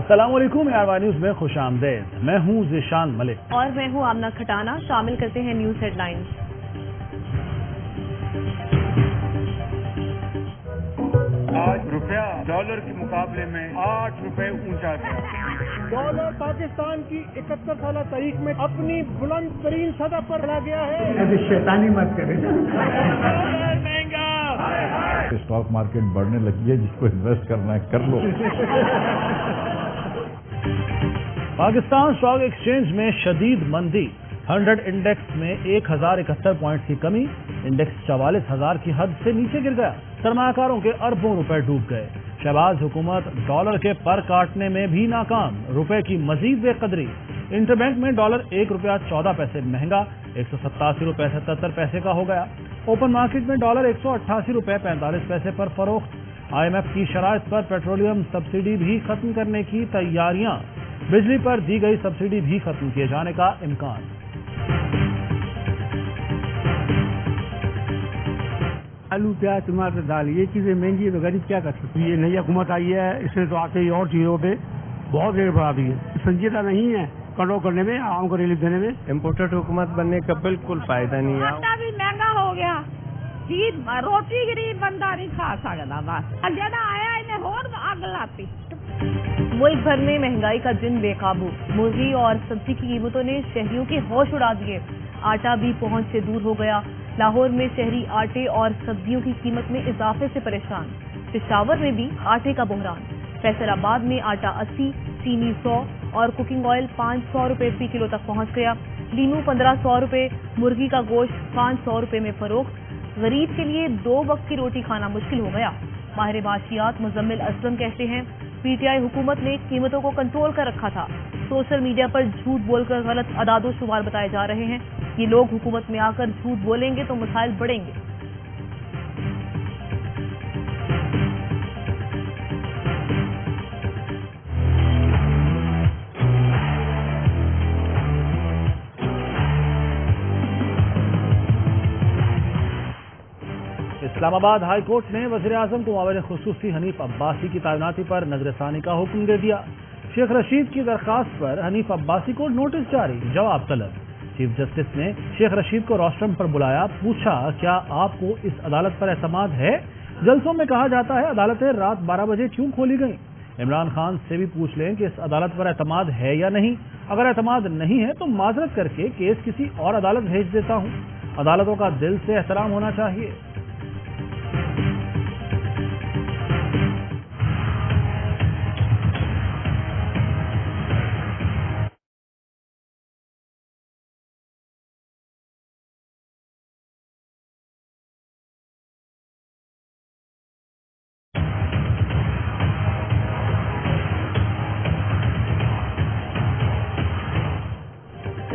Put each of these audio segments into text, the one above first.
السلام علیکم ARY news میں خوش آمدید. میں ہوں ذیشان ملک اور میں ہوں آمنہ کھٹانا. شامل کرتے ہیں نیوز ہیڈ لائنز. آج روپیہ ڈالر کے مقابلے میں 8 روپے اونچا گیا. ڈالر پاکستان کی 71 سالہ تاریخ میں اپنی بلند ترین سطح پر چلا گیا ہے. ابھی شیطانی مت کرے. مہنگا اسٹاک مارکیٹ بڑھنے لگی ہے, جس کو انویسٹ کرنا ہے کر لو. پاکستان اسٹاک ایکسچینج میں شدید مندی. 100 انڈیکس میں 1071 پوائنٹ کی کمی. انڈیکس 44,000 کی حد سے نیچے گر گیا. سرمایہ کاروں کے اربوں روپے ڈوب گئے. شہباز حکومت ڈالر کے پر کاٹنے میں بھی ناکام. روپے کی مزید بے قدری. انٹر بینک میں ڈالر 1 روپیہ 14 پیسے مہنگا 187 روپے 77 پیسے کا ہو گیا. اوپن مارکیٹ میں ڈالر 188 روپے 45 پیسے پر فروخت. IMF کی شرائط پر پیٹرولیم سبسڈی بھی ختم کرنے کی تیاریاں. بجلی پر دی گئی سبسڈی بھی ختم کیے جانے کا امکان. آلو پیاز ٹماٹر دال یہ چیزیں مہنگی ہے تو غریب کیا کر سکتی ہے. یہ نئی حکومت آئی ہے, اس نے تو آتے ہی اور چیزوں پہ بہت ریٹ بڑھا دی ہے. سنجیدہ نہیں ہے کنٹرول کرنے میں, عوام کو ریلیف دینے میں. امپورٹڈ حکومت بننے کا بالکل فائدہ نہیں ہے. آٹا بھی مہنگا ہو گیا. روٹی غریب بندہ نہیں کھا سکتا. بس جڑا آیا انہیں اور اگ لاتی. ملک بھر میں مہنگائی کا جن بے قابو. مرغی اور سبزی کی قیمتوں نے شہریوں کے ہوش اڑا دیے. آٹا بھی پہنچ سے دور ہو گیا. لاہور میں شہری آٹے اور سبزیوں کی قیمت میں اضافے سے پریشان. پشاور میں بھی آٹے کا بحران. فیصل آباد میں آٹا 80, چینی 100 اور کوکنگ آئل 500 روپے فی کلو تک پہنچ گیا. لینو 1500 روپے, مرغی کا گوشت 500 روپے میں فروخت. غریب کے لیے 2 وقت کی روٹی کھانا مشکل ہو گیا. ماہر معاشیات مزمل اسلم کہتے ہیں PTI حکومت نے قیمتوں کو کنٹرول کر رکھا تھا. سوشل میڈیا پر جھوٹ بول کر غلط اعداد و شمار بتائے جا رہے ہیں. یہ لوگ حکومت میں آ کر جھوٹ بولیں گے تو مسائل بڑھیں گے. اسلام آباد ہائی کورٹ نے وزیر اعظم کو معاون خصوصی حنیف عباسی کی تعیناتی پر نظر ثانی کا حکم دے دیا. شیخ رشید کی درخواست پر حنیف عباسی کو نوٹس جاری, جواب طلب. چیف جسٹس نے شیخ رشید کو روسٹرم پر بلایا, پوچھا کیا آپ کو اس عدالت پر اعتماد ہے. جلسوں میں کہا جاتا ہے عدالتیں رات 12 بجے کیوں کھولی گئیں. عمران خان سے بھی پوچھ لیں کہ اس عدالت پر اعتماد ہے یا نہیں. اگر اعتماد نہیں ہے تو معذرت کر کے کیس کسی اور عدالت بھیج دیتا ہوں. عدالتوں کا دل سے احترام ہونا چاہیے.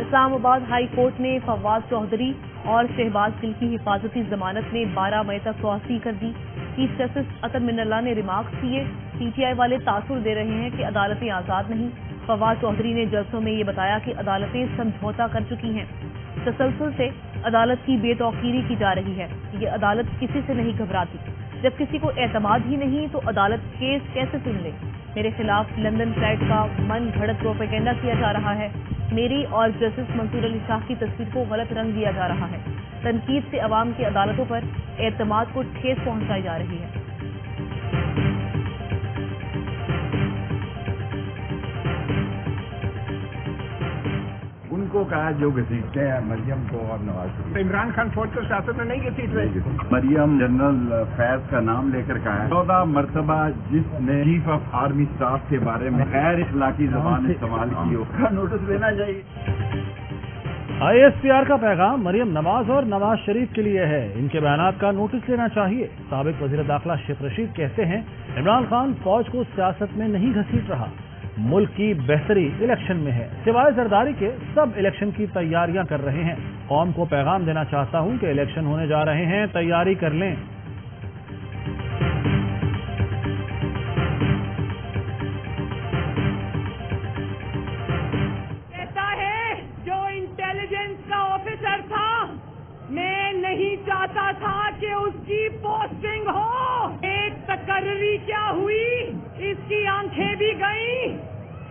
اسلام آباد ہائی کورٹ نے فواد چودھری اور شہباز گل کی حفاظتی ضمانت میں 12 مئی تک توسیع کر دی. چیف جسٹس عطر من اللہ نے ریمارکس کیے. PTI والے تاثر دے رہے ہیں کہ عدالتیں آزاد نہیں. فواد چودھری نے جلسوں میں یہ بتایا کہ عدالتیں سمجھوتا کر چکی ہیں. تسلسل سے عدالت کی بے توقیری کی جا رہی ہے. یہ عدالت کسی سے نہیں گھبراتی. جب کسی کو اعتماد ہی نہیں تو عدالت کیس کیسے سن لے. میرے خلاف لندن فلائٹ کا من گھڑت پروپیگنڈا کیا جا رہا ہے. میری اور جسٹس منصور علی شاہ کی تصویر کو غلط رنگ دیا جا رہا ہے. تنقید سے عوام کی عدالتوں پر اعتماد کو ٹھیس پہنچائی جا رہی ہے. ان کو کہا جو گھسیٹتے ہیں مریم کو اور نواز شریف. عمران خان فوج کو سیاست میں نہیں گھسیٹ رہے. مریم جنرل فیض کا نام لے کر کہا ہے 14 مرتبہ جس نے چیف آف آرمی اسٹاف کے بارے میں غیر اخلاقی زبان استعمال کی ہو کا نوٹس لینا چاہیے. ISPR کا پیغام مریم نواز اور نواز شریف کے لیے ہے. ان کے بیانات کا نوٹس لینا چاہیے. سابق وزیر داخلہ شیخ رشید کہتے ہیں عمران خان فوج کو سیاست میں نہیں گھسیٹ رہا. ملک کی بہتری الیکشن میں ہے. سوائے زرداری کے سب الیکشن کی تیاریاں کر رہے ہیں. قوم کو پیغام دینا چاہتا ہوں کہ الیکشن ہونے جا رہے ہیں, تیاری کر لیں. کہتا ہے جو انٹیلیجنس کا آفیسر تھا میں نہیں چاہتا تھا کہ اس کی پوسٹنگ ہو. ایک تقرری کیا ہوئی, اس کی آنکھیں بھی گئیں,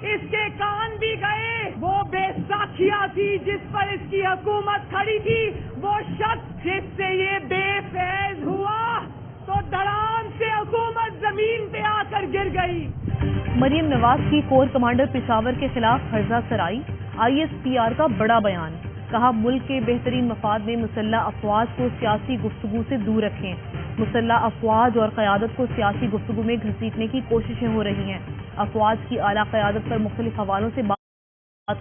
इसके कान भी गए। वो बेसाखिया थी जिस पर इसकी हुकूमत खड़ी थी, वो शख्स जिससे ये बेफैज हुआ तो धड़ाम से हुकूमत जमीन पे आकर गिर गई। मरियम नवाज की कोर कमांडर पेशावर के खिलाफ हर्जा सराई, ISPR का बड़ा बयान। कहा, मुल्क के बेहतरीन मफाद में मुसल्ला अफवाज को सियासी गुफ्तगू से दूर रखें। मुसल्ला अफवाज और क़यादत को सियासी गुफ्तगू में घसीटने की कोशिशें हो रही हैं। अफवाज की आला क़यादत पर मुख्तलिफ हवालों से बात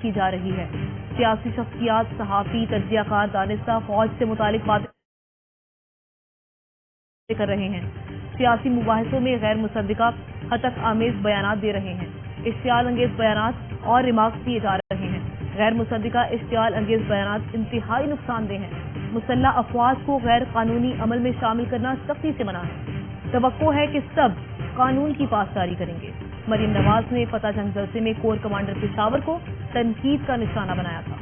की जा रही है। सियासी शख्सियात, सहाफ़ी, तज्ज़ियाकार, दानिस्ता फौज से मुतालिक बातें कर रहे हैं। सियासी मुबाहिसों में गैर मुसद्दिका हतक आमेज बयानात दे रहे हैं। इश्तियाल अंगेज बयानात और रिमार्क्स दिए जा रहे हैं। गैर मुसद्दिका इश्तियाल अंगेज बयानात इंतहाई नुकसानदेह हैं। मुसल्ला अफवाज को गैर कानूनी अमल में शामिल करना सख्ती से मना है। तवक्को है कि सब कानून की पासदारी करेंगे। मरियम नवाज ने फतह जंग जलसे में कोर कमांडर पेशावर को तनकीद का निशाना बनाया था।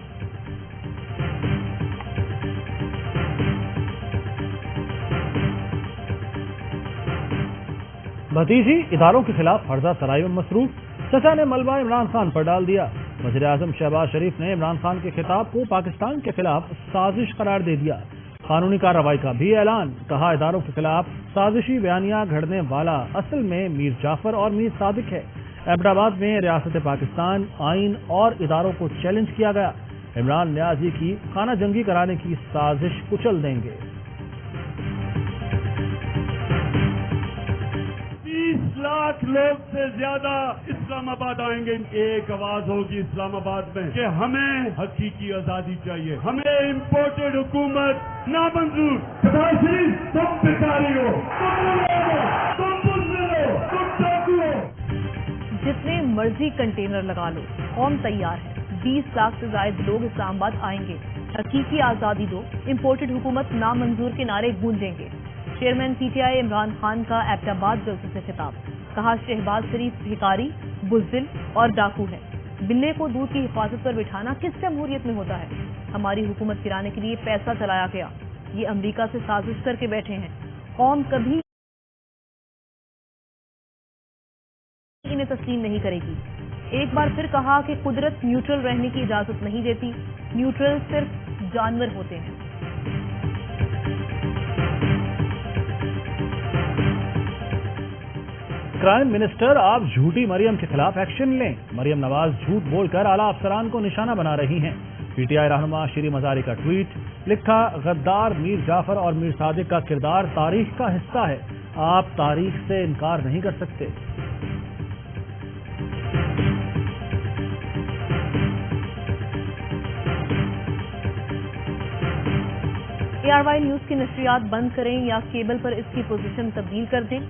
भतीजी इदारों के खिलाफ हर्जा सराई में मसरूफ, चचा ने मलबा इमरान खान पर डाल दिया। वज़ीर आज़म शहबाज शरीफ ने इमरान खान के खिताब को पाकिस्तान के खिलाफ साजिश करार दे दिया। कानूनी कार्रवाई का भी ऐलान। कहा, इदारों के खिलाफ साजिशी बयानियां घड़ने वाला असल में मीर जाफर और मीर सादिक है। अहमदाबाद में रियासत पाकिस्तान, आइन और इदारों को चैलेंज किया गया। इमरान न्याजी की खाना जंगी कराने की साजिश कुचल देंगे। 20 लाख लोग से ज्यादा इस्लामाबाद आएंगे। एक आवाज होगी इस्लामाबाद में कि हमें हकीकी आजादी चाहिए, हमें इम्पोर्टेड हुकूमत नामंजूर। तुम भिखारी हो, तुम बुज़दिल हो, तुम डाकू हो। जितने मर्जी कंटेनर लगा लो, कौम तैयार है। 20 लाख से ज्यादा लोग इस्लामाबाद आएंगे। हकीकी आजादी दो, इम्पोर्टेड हुकूमत नामंजूर के नारे गूंजेंगे। चेयरमैन PTI इमरान खान का एबटाबाद जलसे से खिताब। कहा, शहबाज शरीफ भिखारी, बुज़दिल और डाकू है। बिल्ले को दूध की हिफाजत पर बिठाना किस जमहूरियत में होता है? हमारी हुकूमत गिराने के लिए पैसा चलाया गया। ये अमरीका से साजिश करके बैठे हैं। कौम कभी इन्हें तस्लीम नहीं करेगी। एक बार फिर कहा कि कुदरत न्यूट्रल रहने की इजाजत नहीं देती। न्यूट्रल सिर्फ जानवर होते हैं। क्राइम मिनिस्टर, आप झूठी मरियम के खिलाफ एक्शन लें। मरियम नवाज झूठ बोलकर आला अफसरान को निशाना बना रही हैं। PTI रहनुमा शीरी मजारी का ट्वीट। लिखा, गद्दार मीर जाफर और मीर सादिक का किरदार तारीख का हिस्सा है। आप तारीख से इनकार नहीं कर सकते। ARY न्यूज की नशरियात बंद करें या केबल पर इसकी पोजीशन तब्दील कर दें।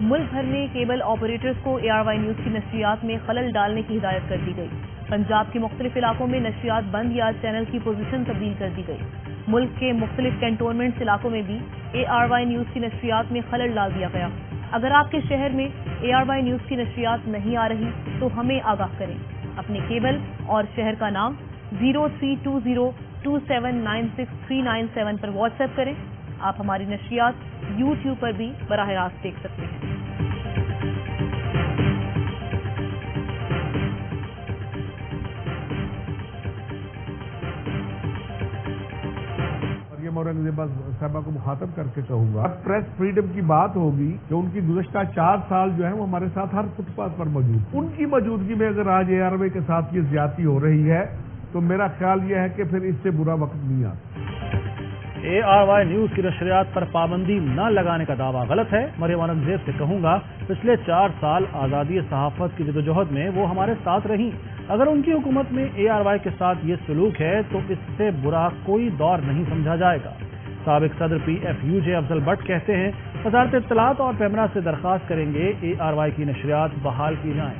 मुल्क भर में केबल ऑपरेटर्स को ARY न्यूज की नशरियात में खलल डालने की हिदायत कर दी गई। पंजाब के मुख्तलिफ इलाकों में नशरियात बंद या चैनल की पोजीशन तब्दील कर दी गई। मुल्क के मुख्तलिफ कैंटोनमेंट्स इलाकों में भी ARY न्यूज की नशरियात में खलल डाल दिया गया। अगर आपके शहर में ARY न्यूज की नशरियात नहीं आ रही तो हमें आगाह करें। अपने केबल और शहर का नाम 032027963997 पर व्हाट्सएप करें। आप हमारी नशरियात YouTube पर भी बराह रास्त देख सकते हैं। मरियम औरंगजेब साहबा को मुखातब करके कहूंगा, प्रेस फ्रीडम की बात होगी कि उनकी गुज़श्ता 4 साल जो है वो हमारे साथ हर फुटपाथ पर मौजूद। उनकी मौजूदगी में अगर आज ARY के साथ ये ज्यादती हो रही है तो मेरा ख्याल यह है कि फिर इससे बुरा वक्त नहीं आता। ARY न्यूज की नशरियात पर पाबंदी न लगाने का दावा गलत है। मरियम औरंगजेब से कहूंगा, पिछले 4 साल आज़ादी सहाफत की जदोजहद में वो हमारे साथ रहीं। अगर उनकी हुकूमत में ARY के साथ ये सलूक है तो इससे बुरा कोई दौर नहीं समझा जाएगा। साबिक सदर PFUJ अफजल भट्ट कहते हैं, वज़ारत इत्तलात और पैमरा से दरख्वास्त करेंगे ARY की नशरियात बहाल की जाएं।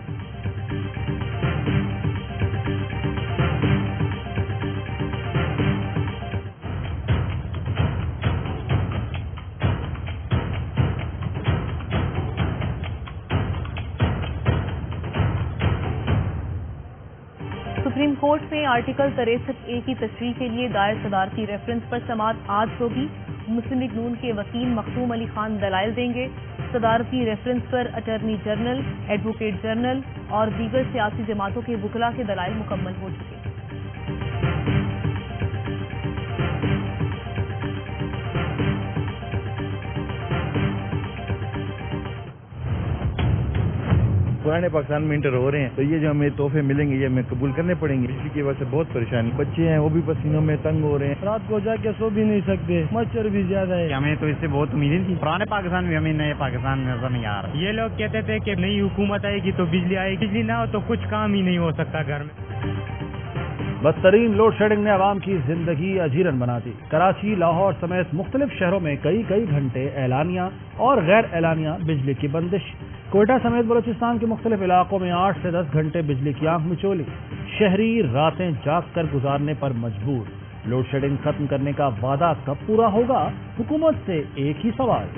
सुप्रीम कोर्ट में आर्टिकल 63A की तशरीह के लिए दायर सदारती रेफरेंस पर समाअत आज होगी। मुस्लिम लीग नून के वकील मखदूम अली खान दलाइल देंगे। सदारती रेफरेंस पर अटॉर्नी जनरल, एडवोकेट जनरल और दीगर सियासी जमातों के वकला के दलाइल मुकम्मल हो चुके। पुराने पाकिस्तान में इंटर हो रहे हैं, तो ये जो हमें तोहफे मिलेंगे ये हमें कबूल करने पड़ेंगे। बिजली की वजह से बहुत परेशानी, बच्चे हैं वो भी पसीनों में तंग हो रहे हैं, रात को जाके सो भी नहीं सकते, मच्छर भी ज्यादा है। हमें तो इससे बहुत उम्मीदें थी। पुराने पाकिस्तान में हमें नए पाकिस्तान में नजर नहीं आ रहा। ये लोग कहते थे कि नई हुकूमत आएगी तो बिजली आएगी, बिजली ना हो तो कुछ काम ही नहीं हो सकता घर में। बदतरीन लोड शेडिंग ने आवाम की जिंदगी अजीरन बना दी। कराची, लाहौर समेत मुख्तलिफ शहरों में कई घंटे एलानिया और गैर एलानिया बिजली की बंदिश। कोयटा समेत बलूचिस्तान के मुख्तलिफ इलाकों में 8 से 10 घंटे बिजली की आंख मिचोली। शहरी रातें जाग कर गुजारने पर मजबूर। लोड शेडिंग खत्म करने का वादा कब पूरा होगा, हुकूमत से एक ही सवाल।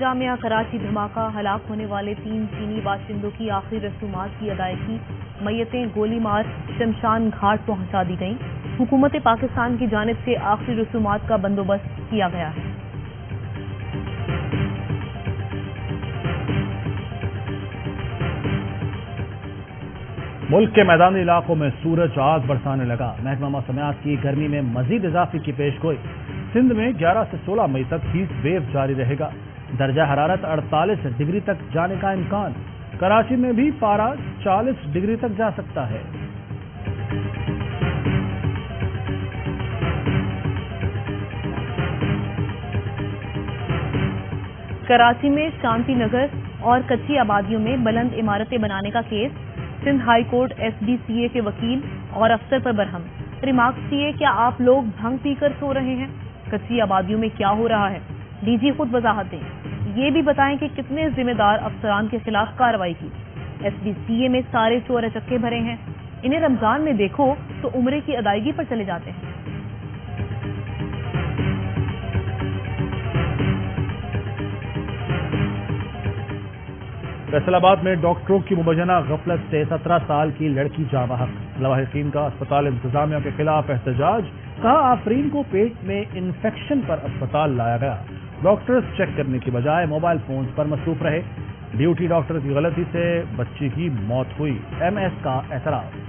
जामिया कराची धमाका, हलाक होने वाले 3 चीनी बाशिंदों की आखिरी रसूमात की अदायगी। मैयतें गोली मार शमशान घाट पहुंचा दी गईं। हुकूमत पाकिस्तान की जानिब से आखिरी रसूमात का बंदोबस्त किया गया है। मुल्क के मैदानी इलाकों में सूरज आग बरसाने लगा। महकमा मौसमियात की गर्मी में मजीद इजाफे की पेशगोई। सिंध में 11 से 16 मई तक हीट वेव जारी रहेगा। दर्जा हरारत 48 डिग्री तक जाने का इम्कान। कराची में भी पारा 40 डिग्री तक जा सकता है। कराची में शांति नगर और कच्ची आबादियों में बुलंद इमारतें बनाने का case. Sindh high court SDCA के वकील और अफसर पर बरहम। रिमार्क्स किए, क्या आप लोग भंग पीकर सो रहे हैं? कच्ची आबादियों में क्या हो रहा है? DG खुद वजाहत दें। ये भी बताएं कि कितने जिम्मेदार अफसरान के खिलाफ कार्रवाई की। SDCA में सारे चोर चक्के भरे हैं। इन्हें रमजान में देखो तो उम्रे की अदायगी पर चले जाते हैं। फैसलाबाद में डॉक्टरों की मुबैना गफलत से 17 साल की लड़की जाँ बहक। लवाहिकीन का अस्पताल इंतजामिया के खिलाफ एहतजाज। कहा, आफरीन को पेट में इन्फेक्शन पर अस्पताल लाया गया। डॉक्टर्स चेक करने की बजाय मोबाइल फोन पर मसरूफ रहे। ड्यूटी डॉक्टर की गलती से बच्ची की मौत हुई। MS का एतराज।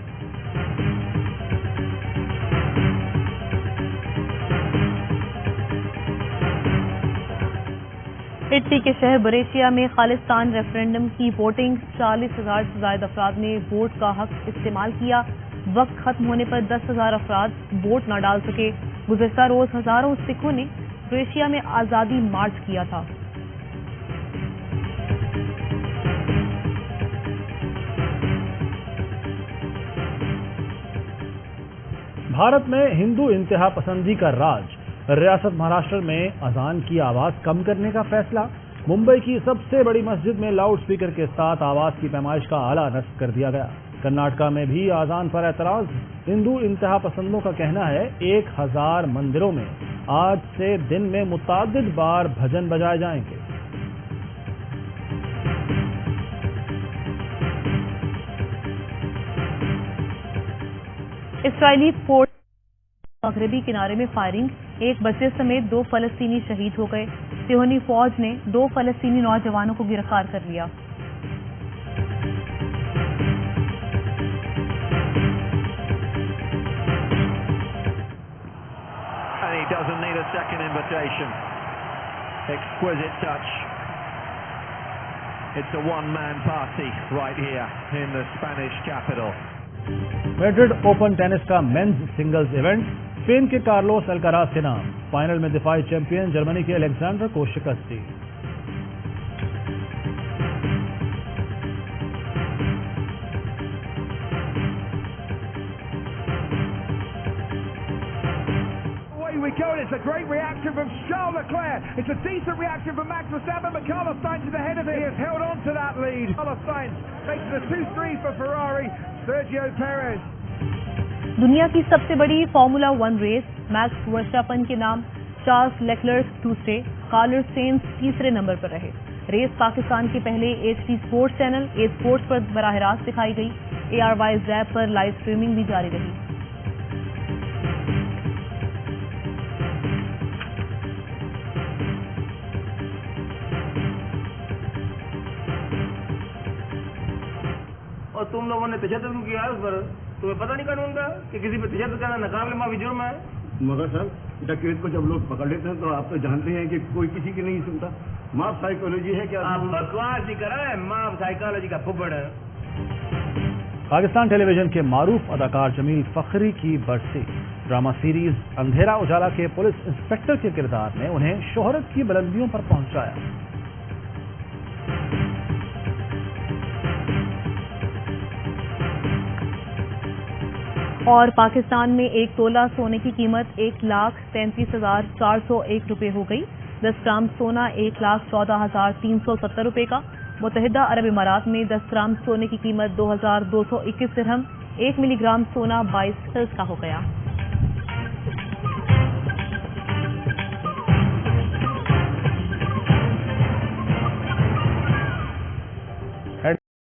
इटली के शहर बरेशिया में खालिस्तान रेफरेंडम की वोटिंग। 40,000 से ज्यादा अफराद ने वोट का हक इस्तेमाल किया। वक्त खत्म होने पर 10,000 अफराद वोट न डाल सके। गुज़श्ता रोज हजारों सिखों ने क्रोएशिया में आजादी मार्च किया था। भारत में हिंदू इंतहा पसंदी का राज। रियासत महाराष्ट्र में अजान की आवाज कम करने का फैसला। मुंबई की सबसे बड़ी मस्जिद में लाउड स्पीकर के साथ आवाज की पैमाइश का आला नस्ब कर दिया गया। कर्नाटका में भी अजान पर एतराज। हिंदू इंतहा पसंदों का कहना है 1000 मंदिरों में आज से दिन में मुतादिद बार भजन बजाए जाएंगे। इसराइली फोर्स मगरबी किनारे में फायरिंग। एक बच्चे समेत 2 फलस्तीनी शहीद हो गए। सिहोनी फौज ने 2 फलस्तीनी नौजवानों को गिरफ्तार कर लिया। And he doesn't need a second invitation. Exquisite touch. It's a one-man party right here in the Spanish capital. Madrid open tennis का मेंस सिंगल्स इवेंट। स्पेन के कार्लोस अल्काराज के नाम। फाइनल में दिफाई चैंपियन जर्मनी के Alexander को शिकस्त दी। It's a great reaction from Charles Leclerc. It's a decent reaction from Max Verstappen, but Carlos Sainz is ahead of him. He has held on to that lead. Carlos Sainz makes it a 2-3 for Ferrari. Sergio Perez. दुनिया की सबसे बड़ी formula 1 race. Max Verstappen के नाम। Charles Leclerc दूसरे, Carlos Sainz तीसरे number पर रहे। रेस पाकिस्तान के पहले HD sports channel A sports पर बराह रास्त दिखाई गई। ARY ऐप पर लाइव स्ट्रीमिंग भी जारी रही। और तुम लोगों ने तशद्दुद किया है उस पर, तुम्हें पता नहीं कानून का कि किसी पे तशद्दुद करना नाकाबिल माफी जुर्म है? मगर सर डकैत को जब लोग पकड़ लेते हैं तो आप तो जानते हैं कि कोई किसी की नहीं सुनता। माफ साइकोलॉजी है क्या? आप बकवास ही करा है, माफ साइकोलॉजी का फुब्बड़ है। पाकिस्तान टेलीविजन के मारूफ अदाकार जमील फखरी की बरसी। ड्रामा सीरीज अंधेरा उजाला के पुलिस इंस्पेक्टर के किरदार ने उन्हें शोहरत की बुलंदियों पर पहुंचाया। और पाकिस्तान में एक तोला सोने की कीमत 1,33,401 रुपये हो गई। 10 ग्राम सोना 1,14,370 रुपये का। मुत्तहिदा अरब इमारात में 10 ग्राम सोने की कीमत 2,221 दिरहम। 1 मिलीग्राम सोना 22 फिल्स का हो गया।